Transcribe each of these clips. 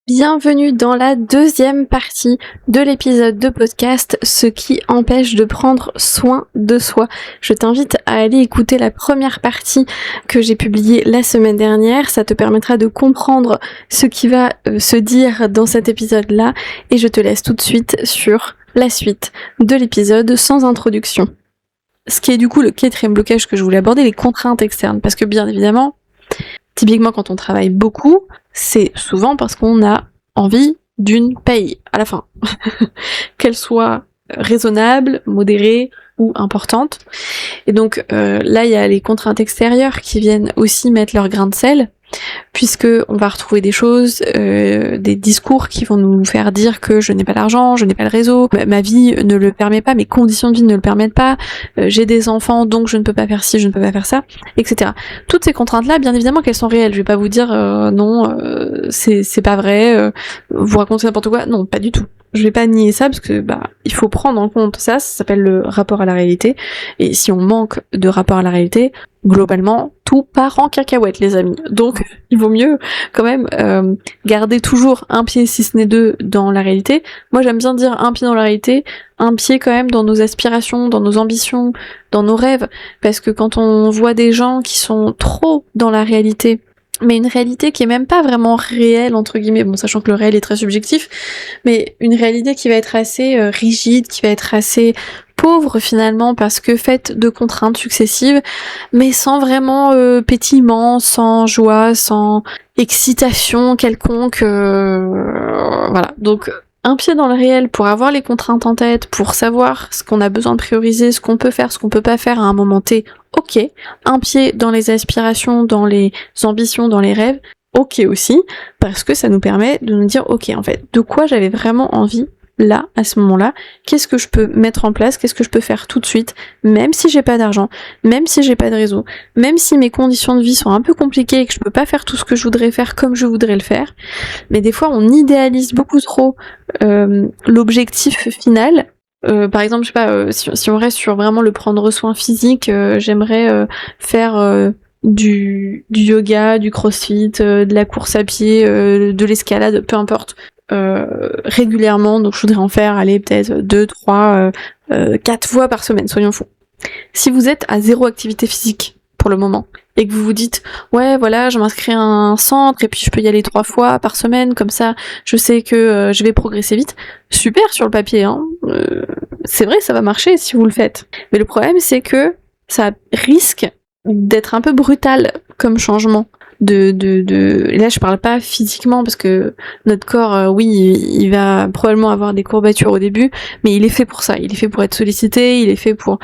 Bienvenue dans la deuxième partie de l'épisode de podcast, ce qui empêche de prendre soin de soi. Je t'invite à aller écouter la première partie que j'ai publiée la semaine dernière. Ça te permettra de comprendre ce qui va se dire dans cet épisode-là. Et je te laisse tout de suite sur la suite de l'épisode sans introduction. Ce qui est du coup le quatrième blocage que je voulais aborder, les contraintes externes. Parce que bien évidemment, typiquement quand on travaille beaucoup, c'est souvent parce qu'on a envie d'une paye à la fin. Qu'elle soit raisonnable, modérée ou importante. Et donc là, il y a les contraintes extérieures qui viennent aussi mettre leur grain de sel, puisque on va retrouver des choses, des discours qui vont nous faire dire que je n'ai pas l'argent, je n'ai pas le réseau, ma vie ne le permet pas, mes conditions de vie ne le permettent pas, j'ai des enfants donc je ne peux pas faire ci, je ne peux pas faire ça, etc. Toutes ces contraintes-là, bien évidemment qu'elles sont réelles. Je vais pas vous dire non, c'est pas vrai, vous racontez n'importe quoi. Non, pas du tout. Je vais pas nier ça parce que il faut prendre en compte ça s'appelle le rapport à la réalité. Et si on manque de rapport à la réalité, globalement, tout part en cacahuète, les amis. Donc, il vaut mieux quand même garder toujours un pied, si ce n'est deux, dans la réalité. Moi, j'aime bien dire un pied dans la réalité, un pied quand même dans nos aspirations, dans nos ambitions, dans nos rêves. Parce que quand on voit des gens qui sont trop dans la réalité, mais une réalité qui est même pas vraiment réelle, entre guillemets, bon, sachant que le réel est très subjectif, mais une réalité qui va être assez rigide, qui va être assez pauvre finalement, parce que faite de contraintes successives, mais sans vraiment pétillement, sans joie, sans excitation quelconque, voilà. Donc un pied dans le réel pour avoir les contraintes en tête, pour savoir ce qu'on a besoin de prioriser, ce qu'on peut faire, ce qu'on peut pas faire à un moment T, ok. Un pied dans les aspirations, dans les ambitions, dans les rêves, ok aussi, parce que ça nous permet de nous dire, ok, en fait, de quoi j'avais vraiment envie là, à ce moment-là, qu'est-ce que je peux mettre en place, qu'est-ce que je peux faire tout de suite, même si j'ai pas d'argent, même si j'ai pas de réseau, même si mes conditions de vie sont un peu compliquées et que je peux pas faire tout ce que je voudrais faire comme je voudrais le faire. Mais des fois, on idéalise beaucoup trop l'objectif final. Par exemple, je sais pas, si on reste sur vraiment le prendre soin physique, j'aimerais faire du yoga, du crossfit, de la course à pied, de l'escalade, peu importe, régulièrement. Donc je voudrais en faire, aller peut-être 2, 3, 4 fois par semaine, soyons fous. Si vous êtes à zéro activité physique pour le moment, et que vous vous dites ouais voilà, je m'inscris à un centre et puis je peux y aller 3 fois par semaine, comme ça je sais que je vais progresser vite, super sur le papier, hein. C'est vrai, ça va marcher si vous le faites. Mais le problème c'est que ça risque d'être un peu brutal comme changement. Et là je parle pas physiquement parce que notre corps, oui, il va probablement avoir des courbatures au début, mais il est fait pour ça, il est fait pour être sollicité, il est fait pour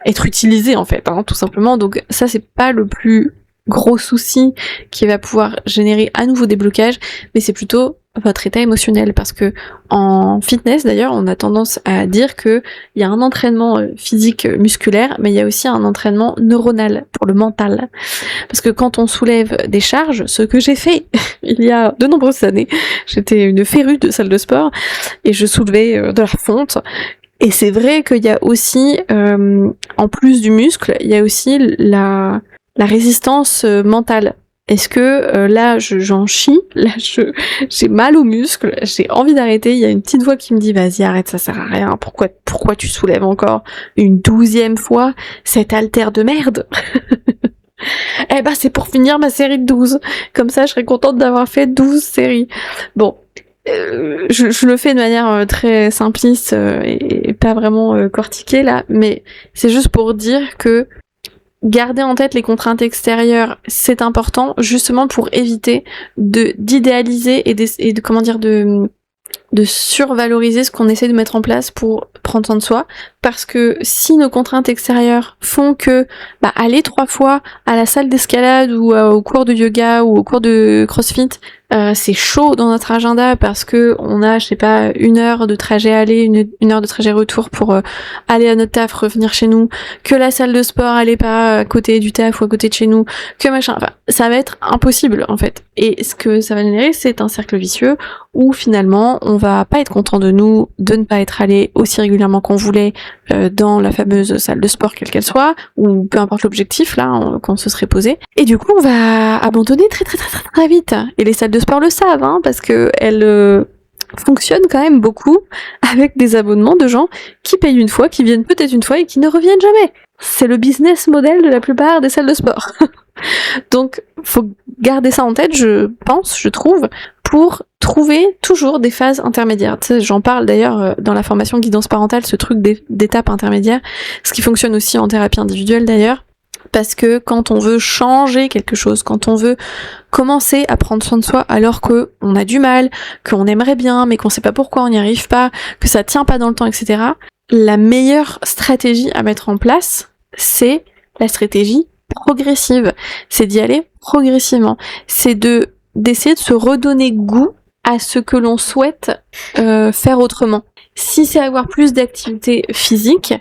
être utilisé en fait, hein, tout simplement. Donc ça c'est pas le plus gros souci qui va pouvoir générer à nouveau des blocages, mais c'est plutôt votre état émotionnel, parce que en fitness d'ailleurs on a tendance à dire que il y a un entraînement physique musculaire, mais il y a aussi un entraînement neuronal pour le mental, parce que quand on soulève des charges, ce que j'ai fait il y a de nombreuses années, j'étais une férue de salle de sport et je soulevais de la fonte. Et c'est vrai qu'il y a aussi, en plus du muscle, il y a aussi la résistance mentale. Est-ce que là j'en chie, là j'ai mal aux muscles, j'ai envie d'arrêter, il y a une petite voix qui me dit vas-y arrête, ça sert à rien, pourquoi tu soulèves encore une 12e fois cet haltère de merde? Eh ben c'est pour finir ma série de 12, comme ça je serais contente d'avoir fait 12 séries. Bon, je le fais de manière très simpliste et pas vraiment cortiquée là, mais c'est juste pour dire que garder en tête les contraintes extérieures, c'est important justement pour éviter d'idéaliser et de survaloriser ce qu'on essaie de mettre en place pour prendre soin de soi, parce que si nos contraintes extérieures font que aller 3 fois à la salle d'escalade ou au cours de yoga ou au cours de crossfit, c'est chaud dans notre agenda parce que on a, je sais pas, 1 heure de trajet aller, une heure de trajet retour pour aller à notre taf, revenir chez nous, que la salle de sport elle est pas à côté du taf ou à côté de chez nous, que machin, enfin, ça va être impossible en fait. Et ce que ça va générer, c'est un cercle vicieux où finalement on va pas être content de nous, de ne pas être allé aussi régulièrement qu'on voulait dans la fameuse salle de sport quelle qu'elle soit, ou peu importe l'objectif là qu'on se serait posé. Et du coup on va abandonner très vite. Et les salles de sport le savent, hein, parce que elles fonctionnent quand même beaucoup avec des abonnements de gens qui payent une fois, qui viennent peut-être une fois et qui ne reviennent jamais. C'est le business model de la plupart des salles de sport. Donc faut garder ça en tête, je trouve, pour trouver toujours des phases intermédiaires. Tu sais, j'en parle d'ailleurs dans la formation guidance parentale, ce truc d'étapes intermédiaires, ce qui fonctionne aussi en thérapie individuelle d'ailleurs, parce que quand on veut changer quelque chose, quand on veut commencer à prendre soin de soi alors que on a du mal, qu'on aimerait bien mais qu'on sait pas pourquoi on n'y arrive pas, que ça tient pas dans le temps, etc., la meilleure stratégie à mettre en place, c'est la stratégie progressive, c'est d'y aller progressivement, c'est d'essayer de se redonner goût à ce que l'on souhaite faire autrement. Si c'est avoir plus d'activité physique,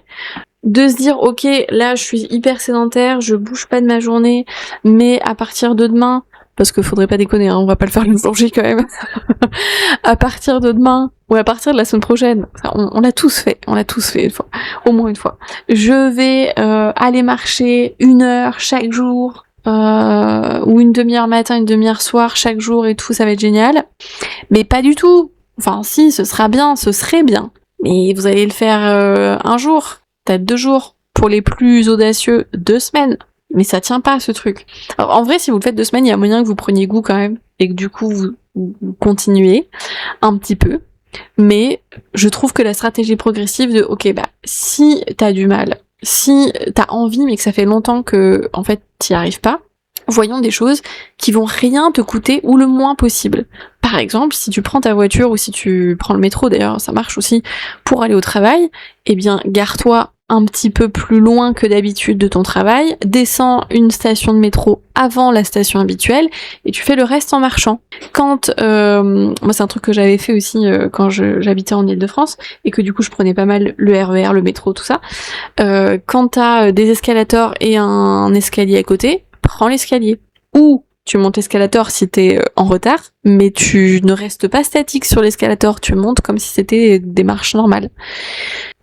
de se dire ok, là je suis hyper sédentaire, je bouge pas de ma journée, mais à partir de demain, parce que faudrait pas déconner, hein, on va pas le faire le jour J quand même, à partir de demain, ou à partir de la semaine prochaine, on l'a tous fait une fois, au moins une fois. Je vais aller marcher 1 heure chaque jour, ou une demi-heure matin, une demi-heure soir chaque jour et tout, ça va être génial. Mais pas du tout. Enfin si, ce serait bien. Mais vous allez le faire un jour, peut-être 2 jours. Pour les plus audacieux, 2 semaines. Mais ça tient pas ce truc. Alors en vrai, si vous le faites 2 semaines, il y a moyen que vous preniez goût quand même, et que du coup vous continuez un petit peu. Mais je trouve que la stratégie progressive de ok, bah si t'as du mal, si t'as envie mais que ça fait longtemps que en fait t'y arrives pas, voyons des choses qui vont rien te coûter ou le moins possible. Par exemple, si tu prends ta voiture ou si tu prends le métro, d'ailleurs ça marche aussi, pour aller au travail, eh bien gare-toi un petit peu plus loin que d'habitude de ton travail, descends une station de métro avant la station habituelle et tu fais le reste en marchant. Quand moi c'est un truc que j'avais fait aussi quand j'habitais en Île-de-France et que du coup je prenais pas mal le RER, le métro, tout ça. Quand t'as des escalators et un escalier à côté, prends l'escalier. Ou tu montes l'escalator si t'es en retard, mais tu ne restes pas statique sur l'escalator, tu montes comme si c'était des marches normales.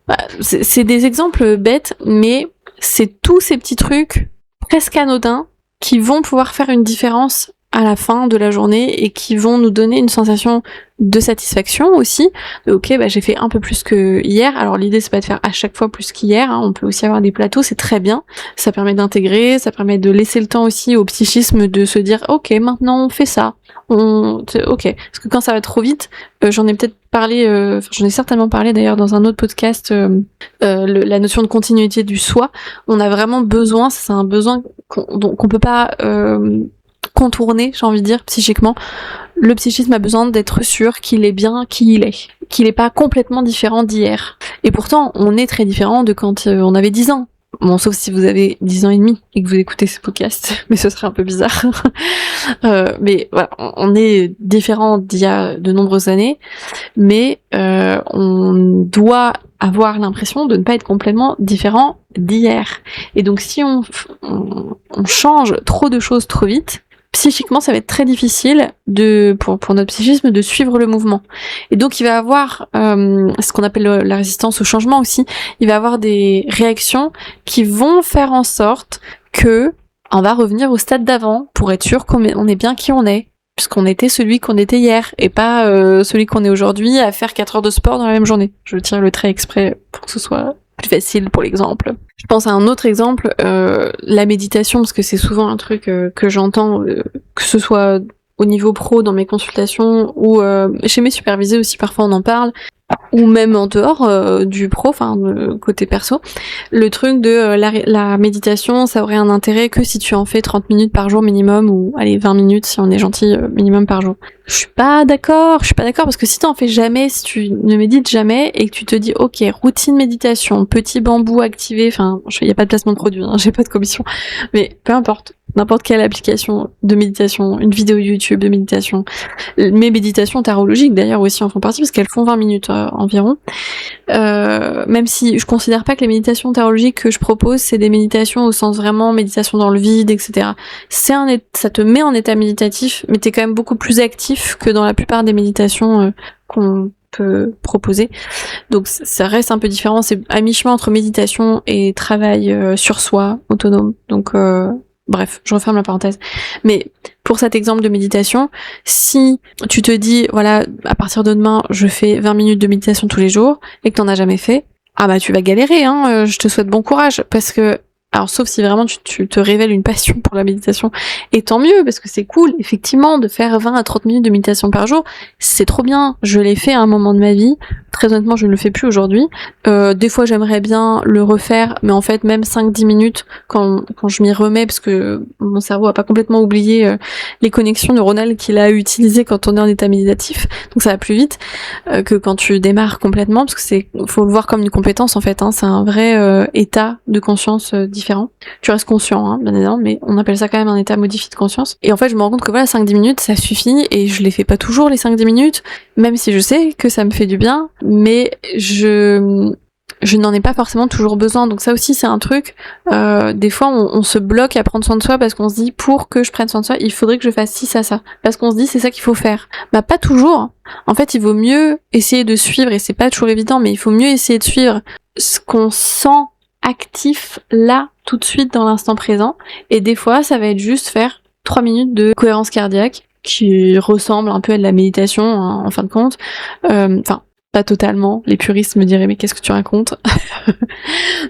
Bah, c'est des exemples bêtes, mais c'est tous ces petits trucs presque anodins qui vont pouvoir faire une différence à la fin de la journée et qui vont nous donner une sensation de satisfaction aussi. Ok, bah j'ai fait un peu plus que hier. Alors l'idée c'est pas de faire à chaque fois plus qu'hier, hein. On peut aussi avoir des plateaux, c'est très bien. Ça permet d'intégrer, ça permet de laisser le temps aussi au psychisme de se dire ok, maintenant on fait ça. Ok, parce que quand ça va trop vite, j'en ai peut-être parlé, j'en ai certainement parlé d'ailleurs dans un autre podcast, la notion de continuité du soi. On a vraiment besoin, c'est un besoin qu'on peut pas contourner, j'ai envie de dire, psychiquement. Le psychisme a besoin d'être sûr qu'il est bien qui il est, qu'il est pas complètement différent d'hier. Et pourtant, on est très différent de quand on avait 10 ans. Bon, sauf si vous avez 10 ans et demi et que vous écoutez ce podcast, mais ce serait un peu bizarre. Mais voilà, on est différent d'il y a de nombreuses années, mais on doit avoir l'impression de ne pas être complètement différent d'hier. Et donc si on change trop de choses trop vite, psychiquement ça va être très difficile pour notre psychisme de suivre le mouvement. Et donc il va avoir ce qu'on appelle la résistance au changement aussi, il va avoir des réactions qui vont faire en sorte que on va revenir au stade d'avant pour être sûr qu'on est bien qui on est, puisqu'on était celui qu'on était hier et pas celui qu'on est aujourd'hui à faire 4 heures de sport dans la même journée. Je tire le trait exprès pour que ce soit plus facile pour l'exemple. Je pense à un autre exemple, la méditation, parce que c'est souvent un truc que j'entends, que ce soit au niveau pro dans mes consultations ou chez mes supervisés aussi, parfois on en parle, ou même en dehors du pro, enfin côté perso, le truc de la méditation, ça aurait un intérêt que si tu en fais 30 minutes par jour minimum, ou allez 20 minutes si on est gentil minimum par jour. Je suis pas d'accord parce que si t'en fais jamais, si tu ne médites jamais et que tu te dis ok, routine méditation, petit bambou activé, enfin il y a pas de placement de produit, hein, j'ai pas de commission, mais peu importe, n'importe quelle application de méditation, une vidéo YouTube de méditation, mes méditations tarologiques d'ailleurs aussi en font partie parce qu'elles font 20 minutes environ, même si je considère pas que les méditations tarologiques que je propose c'est des méditations au sens vraiment méditation dans le vide, etc. Ça te met en état méditatif, mais t'es quand même beaucoup plus actif que dans la plupart des méditations qu'on peut proposer. Donc ça reste un peu différent, c'est à mi-chemin entre méditation et travail sur soi, autonome. Donc bref, je referme la parenthèse. Mais pour cet exemple de méditation, si tu te dis, voilà, à partir de demain, je fais 20 minutes de méditation tous les jours, et que t'en as jamais fait, ah bah tu vas galérer, hein, je te souhaite bon courage, parce que, alors sauf si vraiment tu te révèles une passion pour la méditation, et tant mieux, parce que c'est cool, effectivement, de faire 20 à 30 minutes de méditation par jour, c'est trop bien, je l'ai fait à un moment de ma vie, très honnêtement je ne le fais plus aujourd'hui, des fois j'aimerais bien le refaire, mais en fait même 5-10 minutes, quand je m'y remets, parce que mon cerveau a pas complètement oublié les connexions neuronales qu'il a utilisées quand on est en état méditatif, donc ça va plus vite que quand tu démarres complètement, parce que faut le voir comme une compétence en fait, hein, c'est un vrai état de conscience différent. Tu restes conscient, hein, bien évidemment, mais on appelle ça quand même un état modifié de conscience. Et en fait, je me rends compte que voilà, 5-10 minutes, ça suffit, et je les fais pas toujours les 5-10 minutes, même si je sais que ça me fait du bien, mais je n'en ai pas forcément toujours besoin. Donc ça aussi, c'est un truc, des fois, on se bloque à prendre soin de soi parce qu'on se dit, pour que je prenne soin de soi, il faudrait que je fasse ci, ça. Parce qu'on se dit, c'est ça qu'il faut faire. Bah, pas toujours. En fait, il vaut mieux essayer de suivre, et c'est pas toujours évident, mais il faut mieux essayer de suivre ce qu'on sent actif là, tout de suite, dans l'instant présent. Et des fois, ça va être juste faire 3 minutes de cohérence cardiaque, qui ressemble un peu à de la méditation, hein, en fin de compte. Enfin, pas totalement. Les puristes me diraient, mais qu'est-ce que tu racontes?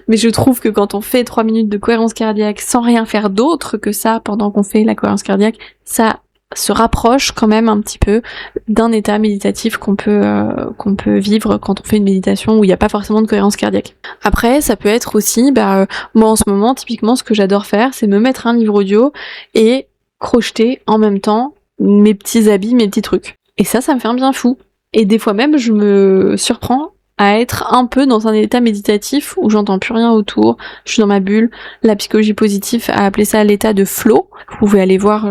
Mais je trouve que quand on fait 3 minutes de cohérence cardiaque sans rien faire d'autre que ça pendant qu'on fait la cohérence cardiaque, ça se rapproche quand même un petit peu d'un état méditatif qu'on peut vivre quand on fait une méditation où il n'y a pas forcément de cohérence cardiaque. Après, ça peut être aussi, moi en ce moment, typiquement, ce que j'adore faire, c'est me mettre un livre audio et crocheter en même temps mes petits habits, mes petits trucs. Et ça me fait un bien fou. Et des fois même, je me surprends à être un peu dans un état méditatif où j'entends plus rien autour, je suis dans ma bulle. La psychologie positive a appelé ça l'état de flow. Vous pouvez aller voir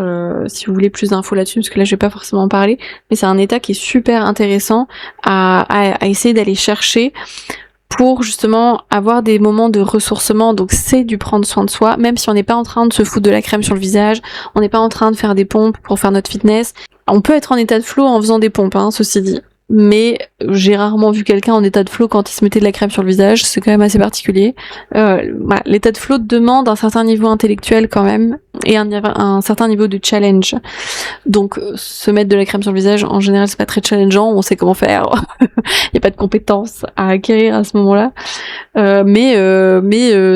si vous voulez plus d'infos là-dessus, parce que là je vais pas forcément en parler, mais c'est un état qui est super intéressant à essayer d'aller chercher pour justement avoir des moments de ressourcement. Donc c'est du prendre soin de soi, même si on n'est pas en train de se foutre de la crème sur le visage, on n'est pas en train de faire des pompes pour faire notre fitness. On peut être en état de flow en faisant des pompes, hein, ceci dit. Mais j'ai rarement vu quelqu'un en état de flow quand il se mettait de la crème sur le visage, c'est quand même assez particulier. Voilà, l'état de flow demande un certain niveau intellectuel quand même, et un certain niveau de challenge. Donc se mettre de la crème sur le visage, en général c'est pas très challengeant, on sait comment faire. Il n'y a pas de compétences à acquérir à ce moment-là. Mais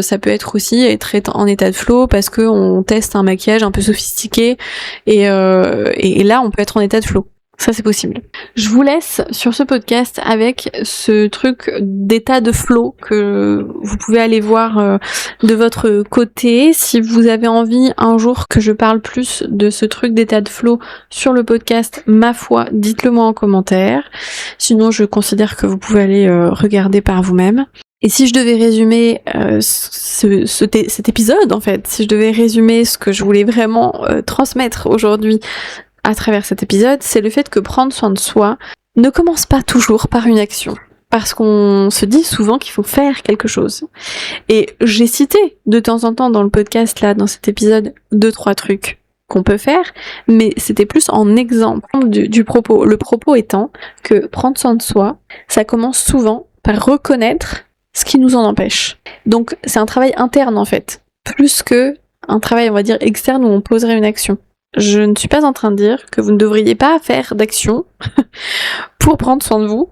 ça peut être aussi être en état de flow parce que on teste un maquillage un peu sophistiqué, et là on peut être en état de flow. Ça, c'est possible. Je vous laisse sur ce podcast avec ce truc d'état de flow que vous pouvez aller voir de votre côté. Si vous avez envie un jour que je parle plus de ce truc d'état de flow sur le podcast, ma foi, dites-le moi en commentaire. Sinon, je considère que vous pouvez aller regarder par vous-même. Et si je devais résumer cet épisode, en fait, si je devais résumer ce que je voulais vraiment transmettre aujourd'hui à travers cet épisode, c'est le fait que prendre soin de soi ne commence pas toujours par une action. Parce qu'on se dit souvent qu'il faut faire quelque chose. Et j'ai cité de temps en temps dans le podcast, là, dans cet épisode, 2-3 trucs qu'on peut faire, mais c'était plus en exemple du propos. Le propos étant que prendre soin de soi, ça commence souvent par reconnaître ce qui nous en empêche. Donc c'est un travail interne en fait, plus que un travail, on va dire, externe où on poserait une action. Je ne suis pas en train de dire que vous ne devriez pas faire d'action pour prendre soin de vous,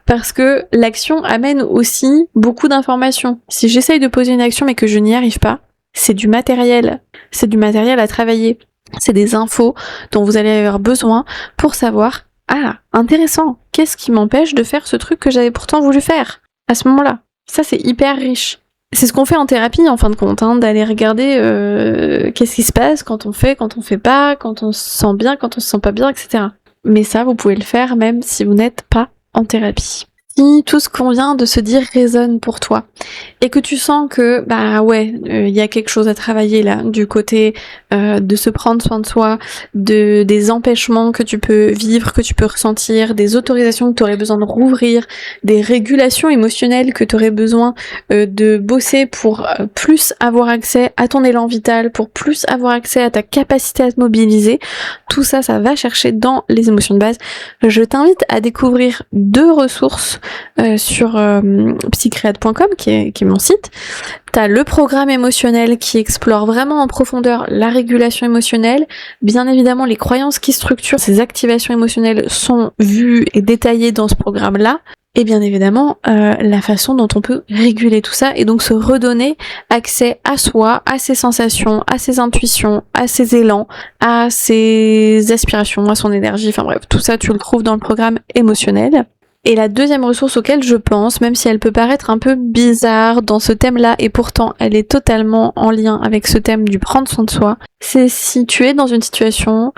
parce que l'action amène aussi beaucoup d'informations. Si j'essaye de poser une action mais que je n'y arrive pas, c'est du matériel à travailler. C'est des infos dont vous allez avoir besoin pour savoir, ah, intéressant, qu'est-ce qui m'empêche de faire ce truc que j'avais pourtant voulu faire à ce moment-là. Ça, c'est hyper riche. C'est ce qu'on fait en thérapie, en fin de compte, hein, d'aller regarder qu'est-ce qui se passe quand on fait pas, quand on se sent bien, quand on se sent pas bien, etc. Mais ça, vous pouvez le faire même si vous n'êtes pas en thérapie. Si tout ce qu'on vient de se dire résonne pour toi et que tu sens que il y a quelque chose à travailler là du côté de se prendre soin de soi, des empêchements que tu peux vivre, que tu peux ressentir, des autorisations que tu aurais besoin de rouvrir, des régulations émotionnelles que tu aurais besoin de bosser pour plus avoir accès à ton élan vital, pour plus avoir accès à ta capacité à te mobiliser. Tout ça, ça va chercher dans les émotions de base. Je t'invite à découvrir 2 ressources sur psycreate.com qui est mon site. T'as le programme émotionnel qui explore vraiment en profondeur la régulation émotionnelle. Bien évidemment, les croyances qui structurent ces activations émotionnelles sont vues et détaillées dans ce programme-là. Et bien évidemment, la façon dont on peut réguler tout ça et donc se redonner accès à soi, à ses sensations, à ses intuitions, à ses élans, à ses aspirations, à son énergie. Enfin bref, tout ça tu le trouves dans le programme émotionnel. Et la deuxième ressource auquel je pense, même si elle peut paraître un peu bizarre dans ce thème-là, et pourtant elle est totalement en lien avec ce thème du prendre soin de soi, c'est si tu es dans une situation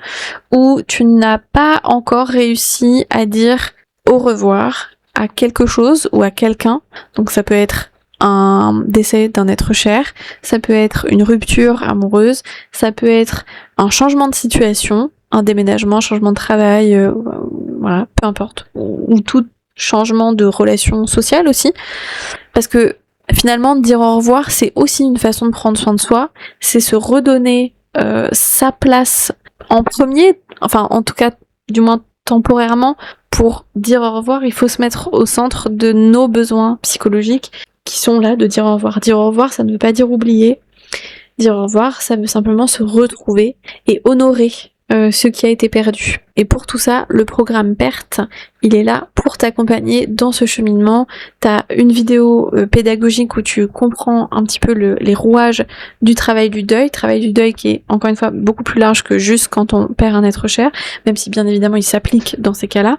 où tu n'as pas encore réussi à dire au revoir à quelque chose ou à quelqu'un. Donc ça peut être un décès d'un être cher, ça peut être une rupture amoureuse, ça peut être un changement de situation, un déménagement, un changement de travail, voilà, peu importe, ou tout changement de relation sociale aussi, parce que finalement dire au revoir c'est aussi une façon de prendre soin de soi, c'est se redonner sa place en premier, enfin en tout cas du moins temporairement. Pour dire au revoir, il faut se mettre au centre de nos besoins psychologiques qui sont là de dire au revoir. Dire au revoir, ça ne veut pas dire oublier. Dire au revoir, ça veut simplement se retrouver et honorer ce qui a été perdu. Et pour tout ça, le programme PERT, il est là pour t'accompagner dans ce cheminement. T'as une vidéo pédagogique où tu comprends un petit peu les rouages du travail du deuil qui est encore une fois beaucoup plus large que juste quand on perd un être cher, même si bien évidemment il s'applique dans ces cas-là.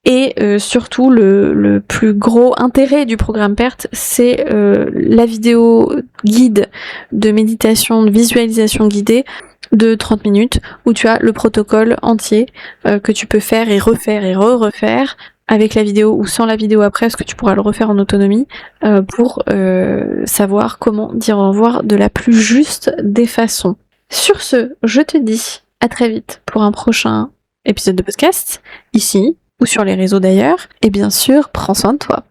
Et surtout, le plus gros intérêt du programme PERT, c'est la vidéo guide de méditation, de visualisation guidée de 30 minutes, où tu as le protocole entier que tu peux faire et refaire et refaire avec la vidéo ou sans la vidéo après, parce que tu pourras le refaire en autonomie, pour savoir comment dire au revoir de la plus juste des façons. Sur ce, je te dis à très vite pour un prochain épisode de podcast, ici, ou sur les réseaux d'ailleurs, et bien sûr, prends soin de toi.